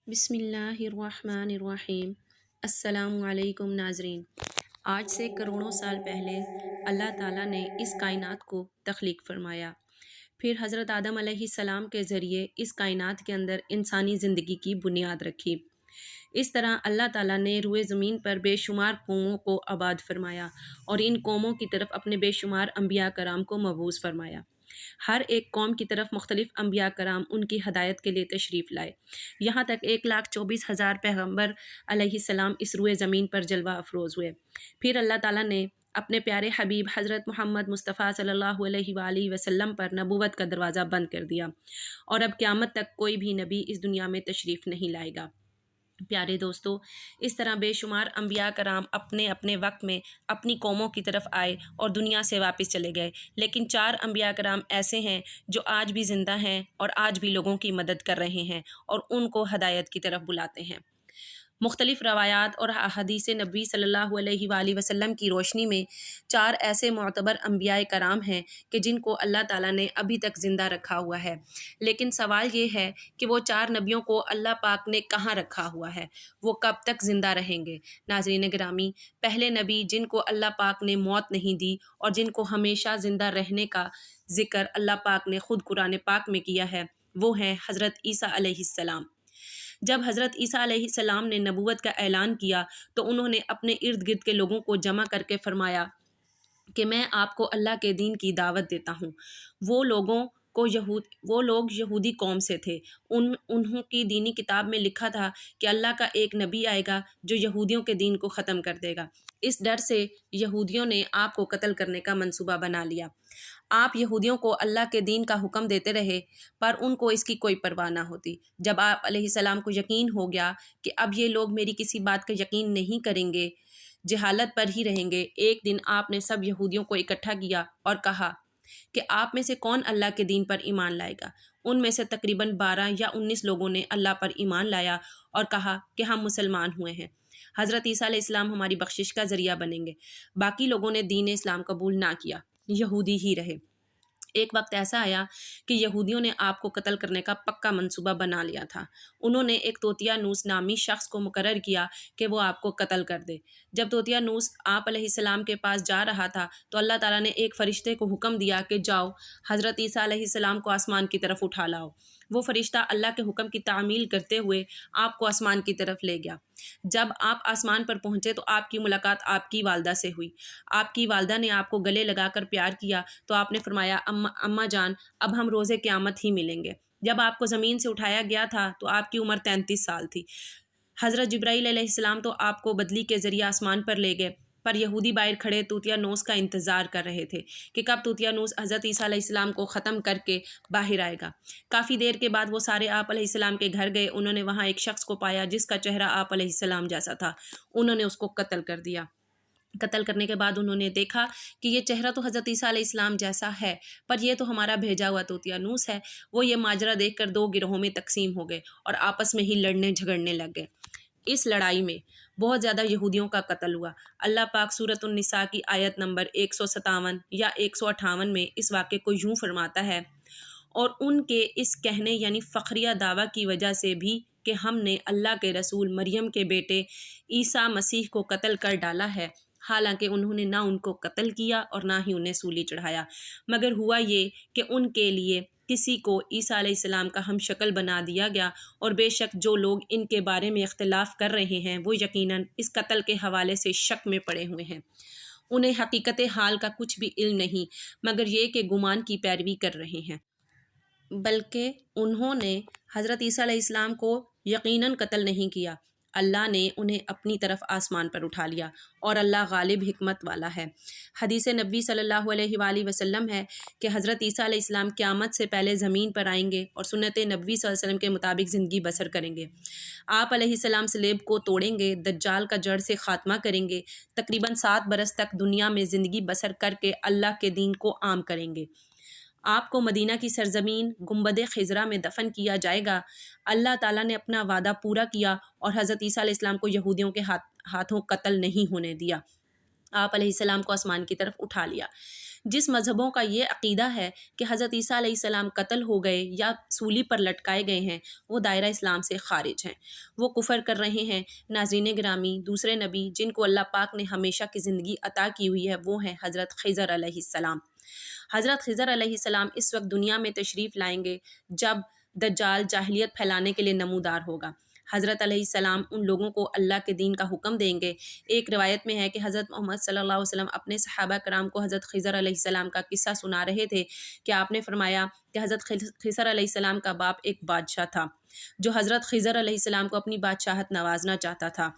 بسم اللہ الرحمن الرحیم۔ السلام علیکم ناظرین۔ آج سے کروڑوں سال پہلے اللہ تعالیٰ نے اس کائنات کو تخلیق فرمایا، پھر حضرت آدم علیہ السلام کے ذریعے اس کائنات کے اندر انسانی زندگی کی بنیاد رکھی۔ اس طرح اللہ تعالیٰ نے روئے زمین پر بے شمار قوموں کو آباد فرمایا اور ان قوموں کی طرف اپنے بے شمار انبیاء کرام کو مبعوث فرمایا۔ ہر ایک قوم کی طرف مختلف انبیاء کرام ان کی ہدایت کے لیے تشریف لائے، یہاں تک 1,24,000 پیغمبر علیہ السلام اس روئے زمین پر جلوہ افروز ہوئے۔ پھر اللہ تعالیٰ نے اپنے پیارے حبیب حضرت محمد مصطفیٰ صلی اللہ علیہ وآلہ وسلم پر نبوت کا دروازہ بند کر دیا، اور اب قیامت تک کوئی بھی نبی اس دنیا میں تشریف نہیں لائے گا۔ پیارے دوستو، اس طرح بے شمار انبیاء کرام اپنے اپنے وقت میں اپنی قوموں کی طرف آئے اور دنیا سے واپس چلے گئے، لیکن 4 انبیاء کرام ایسے ہیں جو آج بھی زندہ ہیں اور آج بھی لوگوں کی مدد کر رہے ہیں اور ان کو ہدایت کی طرف بلاتے ہیں۔ مختلف روایات اور احادیث نبوی صلی اللہ علیہ وآلہ وسلم کی روشنی میں 4 ایسے معتبر انبیاء کرام ہیں کہ جن کو اللہ تعالیٰ نے ابھی تک زندہ رکھا ہوا ہے، لیکن سوال یہ ہے کہ وہ 4 نبیوں کو اللہ پاک نے کہاں رکھا ہوا ہے، وہ کب تک زندہ رہیں گے؟ ناظرین گرامی، پہلے نبی جن کو اللہ پاک نے موت نہیں دی اور جن کو ہمیشہ زندہ رہنے کا ذکر اللہ پاک نے خود قرآن پاک میں کیا ہے، وہ ہیں حضرت عیسیٰ علیہ السلام۔ جب حضرت عیسیٰ علیہ السلام نے نبوت کا اعلان کیا تو انہوں نے اپنے ارد گرد کے لوگوں کو جمع کر کے فرمایا کہ میں آپ کو اللہ کے دین کی دعوت دیتا ہوں۔ وہ لوگ یہودی قوم سے تھے۔ انہوں کی دینی کتاب میں لکھا تھا کہ اللہ کا ایک نبی آئے گا جو یہودیوں کے دین کو ختم کر دے گا۔ اس ڈر سے یہودیوں نے آپ کو قتل کرنے کا منصوبہ بنا لیا۔ آپ یہودیوں کو اللہ کے دین کا حکم دیتے رہے، پر ان کو اس کی کوئی پرواہ نہ ہوتی۔ جب آپ علیہ السلام کو یقین ہو گیا کہ اب یہ لوگ میری کسی بات کا یقین نہیں کریں گے، جہالت پر ہی رہیں گے، ایک دن آپ نے سب یہودیوں کو اکٹھا کیا اور کہا کہ آپ میں سے کون اللہ کے دین پر ایمان لائے گا؟ ان میں سے تقریباً 12 یا 19 لوگوں نے اللہ پر ایمان لایا اور کہا کہ ہم مسلمان ہوئے ہیں، حضرت عیسیٰ علیہ السلام ہماری بخشش کا ذریعہ بنیں گے۔ باقی لوگوں نے دین اسلام قبول نہ کیا، یہودی ہی رہے۔ ایک وقت ایسا آیا کہ یہودیوں نے آپ کو قتل کرنے کا پکا منصوبہ بنا لیا تھا۔ انہوں نے ایک توتیہ نوس نامی شخص کو مقرر کیا کہ وہ آپ کو قتل کر دے۔ جب توتیہ نوس آپ علیہ السلام کے پاس جا رہا تھا تو اللہ تعالیٰ نے ایک فرشتے کو حکم دیا کہ جاؤ حضرت عیسیٰ علیہ السلام کو آسمان کی طرف اٹھا لاؤ۔ وہ فرشتہ اللہ کے حکم کی تعمیل کرتے ہوئے آپ کو آسمان کی طرف لے گیا۔ جب آپ آسمان پر پہنچے تو آپ کی ملاقات آپ کی والدہ سے ہوئی۔ آپ کی والدہ نے آپ کو گلے لگا کر پیار کیا تو آپ نے فرمایا، اماں جان، اب ہم روزے قیامت ہی ملیں گے۔ جب آپ کو زمین سے اٹھایا گیا تھا تو آپ کی عمر 33 سال تھی۔ حضرت جبرائیل علیہ السلام تو آپ کو بدلی کے ذریعے آسمان پر لے گئے، پر یہودی باہر کھڑے توتیہ نوس کا انتظار کر رہے تھے کہ کب توتیہ نوس حضرت عیسیٰ علیہ السلام کو ختم کر کے باہر آئے گا۔ کافی دیر کے بعد وہ سارے آپ علیہ السلام کے گھر گئے۔ انہوں نے وہاں ایک شخص کو پایا جس کا چہرہ آپ علیہ السلام جیسا تھا۔ انہوں نے اس کو قتل کر دیا۔ قتل کرنے کے بعد انہوں نے دیکھا کہ یہ چہرہ تو حضرت عیسیٰ علیہ السلام جیسا ہے، پر یہ تو ہمارا بھیجا ہوا توتیہ نوس ہے۔ وہ یہ ماجرا دیکھ کر 2 گروہوں میں تقسیم ہو گئے اور آپس میں ہی لڑنے جھگڑنے لگ گئے۔ اس لڑائی میں بہت زیادہ یہودیوں کا قتل ہوا۔ اللہ پاک سورۃ النساء کی آیت نمبر 157 یا 158 میں اس واقعے کو یوں فرماتا ہے، اور ان کے اس کہنے یعنی فخریہ دعویٰ کی وجہ سے بھی کہ ہم نے اللہ کے رسول مریم کے بیٹے عیسیٰ مسیح کو قتل کر ڈالا ہے، حالانکہ انہوں نے نہ ان کو قتل کیا اور نہ ہی انہیں سولی چڑھایا، مگر ہوا یہ کہ ان کے لیے کسی کو عیسیٰ علیہ السلام کا ہم شکل بنا دیا گیا، اور بے شک جو لوگ ان کے بارے میں اختلاف کر رہے ہیں وہ یقیناً اس قتل کے حوالے سے شک میں پڑے ہوئے ہیں۔ انہیں حقیقت حال کا کچھ بھی علم نہیں، مگر یہ کہ گمان کی پیروی کر رہے ہیں، بلکہ انہوں نے حضرت عیسیٰ علیہ السلام کو یقیناً قتل نہیں کیا۔ اللہ نے انہیں اپنی طرف آسمان پر اٹھا لیا، اور اللہ غالب حکمت والا ہے۔ حدیث نبوی صلی اللہ علیہ وآلہ وسلم ہے کہ حضرت عیسیٰ علیہ السلام قیامت سے پہلے زمین پر آئیں گے اور سنت نبوی صلی اللہ علیہ وسلم کے مطابق زندگی بسر کریں گے۔ آپ علیہ السلام سلیب کو توڑیں گے، دجال کا جڑ سے خاتمہ کریں گے، تقریباً 7 برس تک دنیا میں زندگی بسر کر کے اللہ کے دین کو عام کریں گے۔ آپ کو مدینہ کی سرزمین گنبد خضرا میں دفن کیا جائے گا۔ اللہ تعالیٰ نے اپنا وعدہ پورا کیا اور حضرت عیسیٰ علیہ السلام کو یہودیوں کے ہاتھوں قتل نہیں ہونے دیا۔ آپ علیہ السلام کو آسمان کی طرف اٹھا لیا۔ جس مذہبوں کا یہ عقیدہ ہے کہ حضرت عیسیٰ علیہ السلام قتل ہو گئے یا سولی پر لٹکائے گئے ہیں وہ دائرہ اسلام سے خارج ہیں، وہ کفر کر رہے ہیں۔ ناظرین گرامی، دوسرے نبی جن کو اللہ پاک نے ہمیشہ کی زندگی عطا کی ہوئی ہے وہ ہیں حضرت خضر علیہ السلام۔ حضرت خضر علیہ السلام اس وقت دنیا میں تشریف لائیں گے جب دجال جاہلیت پھیلانے کے لیے نمودار ہوگا۔ حضرت علیہ السلام ان لوگوں کو اللہ کے دین کا حکم دیں گے۔ ایک روایت میں ہے کہ حضرت محمد صلی اللہ علیہ وسلم اپنے صحابہ کرام کو حضرت خضر علیہ السلام کا قصہ سنا رہے تھے کہ آپ نے فرمایا کہ حضرت خضر علیہ السلام کا باپ ایک بادشاہ تھا جو حضرت خضر علیہ السلام کو اپنی بادشاہت نوازنا چاہتا تھا،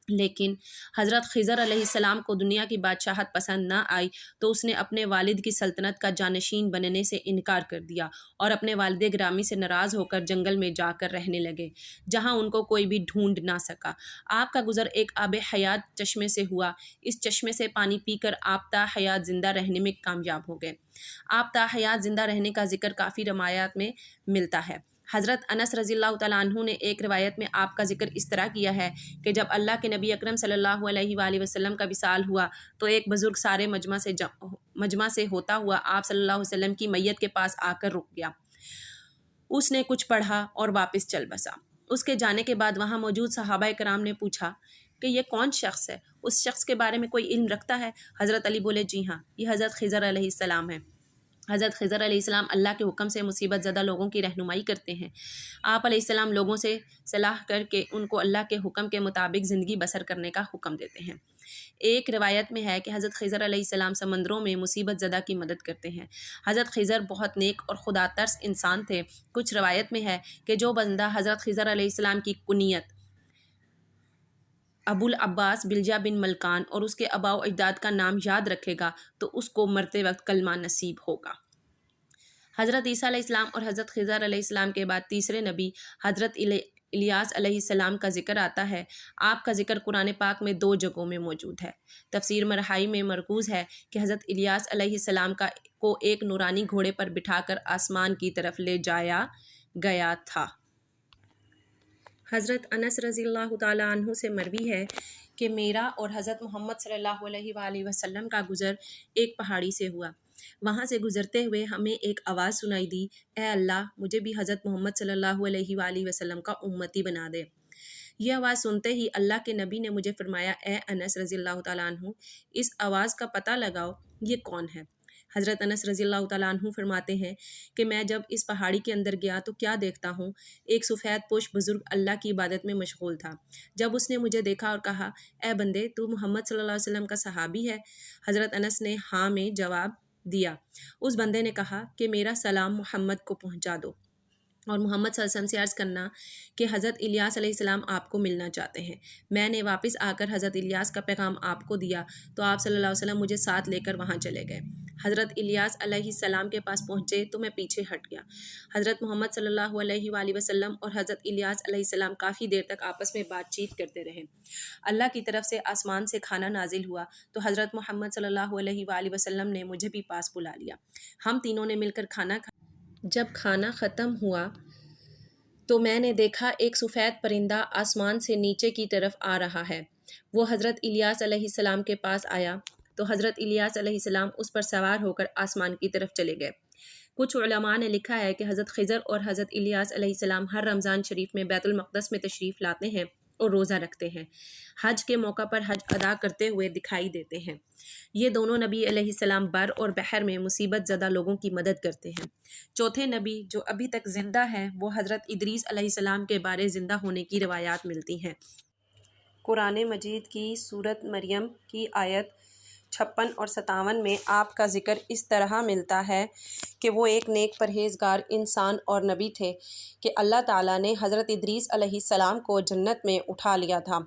لیکن حضرت خضر علیہ السلام کو دنیا کی بادشاہت پسند نہ آئی تو اس نے اپنے والد کی سلطنت کا جانشین بننے سے انکار کر دیا اور اپنے والد گرامی سے ناراض ہو کر جنگل میں جا کر رہنے لگے جہاں ان کو کوئی بھی ڈھونڈ نہ سکا۔ آپ کا گزر ایک آب حیات چشمے سے ہوا، اس چشمے سے پانی پی کر آپ تا حیات زندہ رہنے میں کامیاب ہو گئے۔ آپ تا حیات زندہ رہنے کا ذکر کافی روایات میں ملتا ہے۔ حضرت انس رضی اللہ تعالیٰ عنہ نے ایک روایت میں آپ کا ذکر اس طرح کیا ہے کہ جب اللہ کے نبی اکرم صلی اللہ علیہ وآلہ وسلم کا وصال ہوا تو ایک بزرگ سارے مجمع سے ہوتا ہوا آپ صلی اللہ علیہ وسلم کی میت کے پاس آ کر رک گیا۔ اس نے کچھ پڑھا اور واپس چل بسا۔ اس کے جانے کے بعد وہاں موجود صحابہ کرام نے پوچھا کہ یہ کون شخص ہے، اس شخص کے بارے میں کوئی علم رکھتا ہے؟ حضرت علی بولے جی ہاں، یہ حضرت خضر علیہ السلام ہے۔ حضرت خضر علیہ السلام اللہ کے حکم سے مصیبت زدہ لوگوں کی رہنمائی کرتے ہیں۔ آپ علیہ السلام لوگوں سے صلاح کر کے ان کو اللہ کے حکم کے مطابق زندگی بسر کرنے کا حکم دیتے ہیں۔ ایک روایت میں ہے کہ حضرت خضر علیہ السلام سمندروں میں مصیبت زدہ کی مدد کرتے ہیں۔ حضرت خضر بہت نیک اور خدا ترس انسان تھے۔ کچھ روایت میں ہے کہ جو بندہ حضرت خضر علیہ السلام کی کنیت ابو العباس بلجا بن ملکان اور اس کے آباء و اجداد کا نام یاد رکھے گا تو اس کو مرتے وقت کلمہ نصیب ہوگا۔ حضرت عیسیٰ علیہ السلام اور حضرت خضر علیہ السلام کے بعد تیسرے نبی حضرت الیاس علیہ السلام کا ذکر آتا ہے۔ آپ کا ذکر قرآن پاک میں 2 جگہوں میں موجود ہے۔ تفسیر مرحائی میں مرکوز ہے کہ حضرت الیاس علیہ السلام کو ایک نورانی گھوڑے پر بٹھا کر آسمان کی طرف لے جایا گیا تھا۔ حضرت انس رضی اللہ تعالیٰ عنہ سے مروی ہے کہ میرا اور حضرت محمد صلی اللہ علیہ وآلہ وسلم کا گزر ایک پہاڑی سے ہوا۔ وہاں سے گزرتے ہوئے ہمیں ایک آواز سنائی دی، اے اللہ مجھے بھی حضرت محمد صلی اللہ علیہ وآلہ وسلم کا امتی بنا دے۔ یہ آواز سنتے ہی اللہ کے نبی نے مجھے فرمایا، اے انس رضی اللہ تعالیٰ عنہ، اس آواز کا پتہ لگاؤ یہ کون ہے۔ حضرت انس رضی اللہ تعالیٰ عنہ فرماتے ہیں کہ میں جب اس پہاڑی کے اندر گیا تو کیا دیکھتا ہوں، ایک سفید پوش بزرگ اللہ کی عبادت میں مشغول تھا۔ جب اس نے مجھے دیکھا اور کہا، اے بندے تو محمد صلی اللہ علیہ وسلم کا صحابی ہے؟ حضرت انس نے ہاں میں جواب دیا۔ اس بندے نے کہا کہ میرا سلام محمد کو پہنچا دو اور محمد صلی اللہ علیہ وسلم سے عرض کرنا کہ حضرت الیاس علیہ السلام آپ کو ملنا چاہتے ہیں۔ میں نے واپس آ کر حضرت الیاس کا پیغام آپ کو دیا تو آپ صلی اللہ علیہ وسلم مجھے ساتھ لے کر وہاں چلے گئے۔ حضرت الیاس علیہ السلام کے پاس پہنچے تو میں پیچھے ہٹ گیا۔ حضرت محمد صلی اللہ علیہ وآلہ وسلم اور حضرت الیاس علیہ السلام کافی دیر تک آپس میں بات چیت کرتے رہے۔ اللہ کی طرف سے آسمان سے کھانا نازل ہوا تو حضرت محمد صلی اللہ علیہ وآلہ وسلم نے مجھے بھی پاس بلا لیا۔ ہم تینوں نے مل کر کھانا کھایا۔ جب کھانا ختم ہوا تو میں نے دیکھا ایک سفید پرندہ آسمان سے نیچے کی طرف آ رہا ہے۔ وہ حضرت الیاس علیہ السلام کے پاس آیا تو حضرت الیاس علیہ السلام اس پر سوار ہو کر آسمان کی طرف چلے گئے۔ کچھ علماء نے لکھا ہے کہ حضرت خضر اور حضرت الیاس علیہ السلام ہر رمضان شریف میں بیت المقدس میں تشریف لاتے ہیں اور روزہ رکھتے ہیں۔ حج کے موقع پر حج ادا کرتے ہوئے دکھائی دیتے ہیں۔ یہ دونوں نبی علیہ السلام بر اور بحر میں مصیبت زدہ لوگوں کی مدد کرتے ہیں۔ چوتھے نبی جو ابھی تک زندہ ہیں وہ حضرت ادریس علیہ السلام کے بارے زندہ ہونے کی روایات ملتی ہیں۔ قرآن مجید کی سورۃ مریم کی آیت 56 اور 57 میں آپ کا ذکر اس طرح ملتا ہے کہ وہ ایک نیک پرہیزگار انسان اور نبی تھے کہ اللہ تعالیٰ نے حضرت ادریس علیہ السلام کو جنت میں اٹھا لیا تھا۔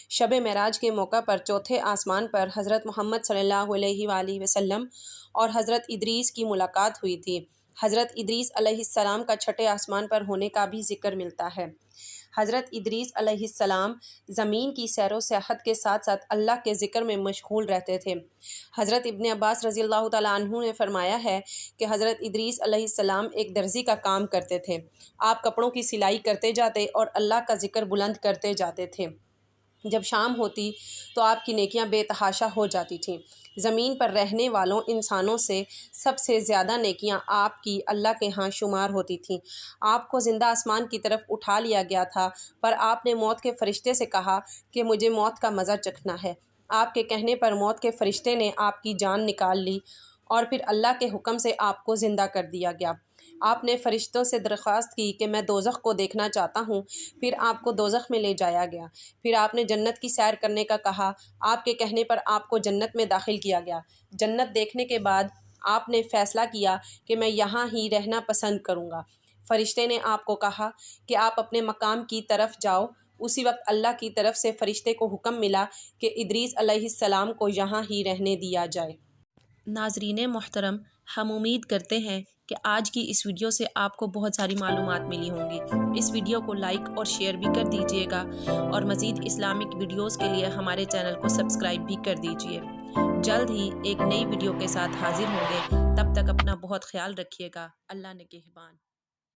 شب معراج کے موقع پر چوتھے آسمان پر حضرت محمد صلی اللہ علیہ وآلہ وسلم اور حضرت ادریس کی ملاقات ہوئی تھی۔ حضرت ادریس علیہ السلام کا چھٹے آسمان پر ہونے کا بھی ذکر ملتا ہے۔ حضرت ادریس علیہ السلام زمین کی سیر و سیاحت کے ساتھ ساتھ اللہ کے ذکر میں مشغول رہتے تھے۔ حضرت ابن عباس رضی اللہ تعالیٰ عنہ نے فرمایا ہے کہ حضرت ادریس علیہ السلام ایک درزی کا کام کرتے تھے۔ آپ کپڑوں کی سلائی کرتے جاتے اور اللہ کا ذکر بلند کرتے جاتے تھے۔ جب شام ہوتی تو آپ کی نیکیاں بے تحاشا ہو جاتی تھیں۔ زمین پر رہنے والوں انسانوں سے سب سے زیادہ نیکیاں آپ کی اللہ کے ہاں شمار ہوتی تھیں۔ آپ کو زندہ آسمان کی طرف اٹھا لیا گیا تھا، پر آپ نے موت کے فرشتے سے کہا کہ مجھے موت کا مزہ چکھنا ہے۔ آپ کے کہنے پر موت کے فرشتے نے آپ کی جان نکال لی اور پھر اللہ کے حکم سے آپ کو زندہ کر دیا گیا۔ آپ نے فرشتوں سے درخواست کی کہ میں دوزخ کو دیکھنا چاہتا ہوں، پھر آپ کو دوزخ میں لے جایا گیا۔ پھر آپ نے جنت کی سیر کرنے کا کہا، آپ کے کہنے پر آپ کو جنت میں داخل کیا گیا۔ جنت دیکھنے کے بعد آپ نے فیصلہ کیا کہ میں یہاں ہی رہنا پسند کروں گا۔ فرشتے نے آپ کو کہا کہ آپ اپنے مقام کی طرف جاؤ۔ اسی وقت اللہ کی طرف سے فرشتے کو حکم ملا کہ ادریس علیہ السلام کو یہاں ہی رہنے دیا جائے۔ ناظرین محترم، ہم امید کرتے ہیں کہ آج کی اس ویڈیو سے آپ کو بہت ساری معلومات ملی ہوں گی۔ اس ویڈیو کو لائک اور شیئر بھی کر دیجئے گا اور مزید اسلامک ویڈیوز کے لیے ہمارے چینل کو سبسکرائب بھی کر دیجئے۔ جلد ہی ایک نئی ویڈیو کے ساتھ حاضر ہوں گے، تب تک اپنا بہت خیال رکھیے گا۔ اللہ نگہبان۔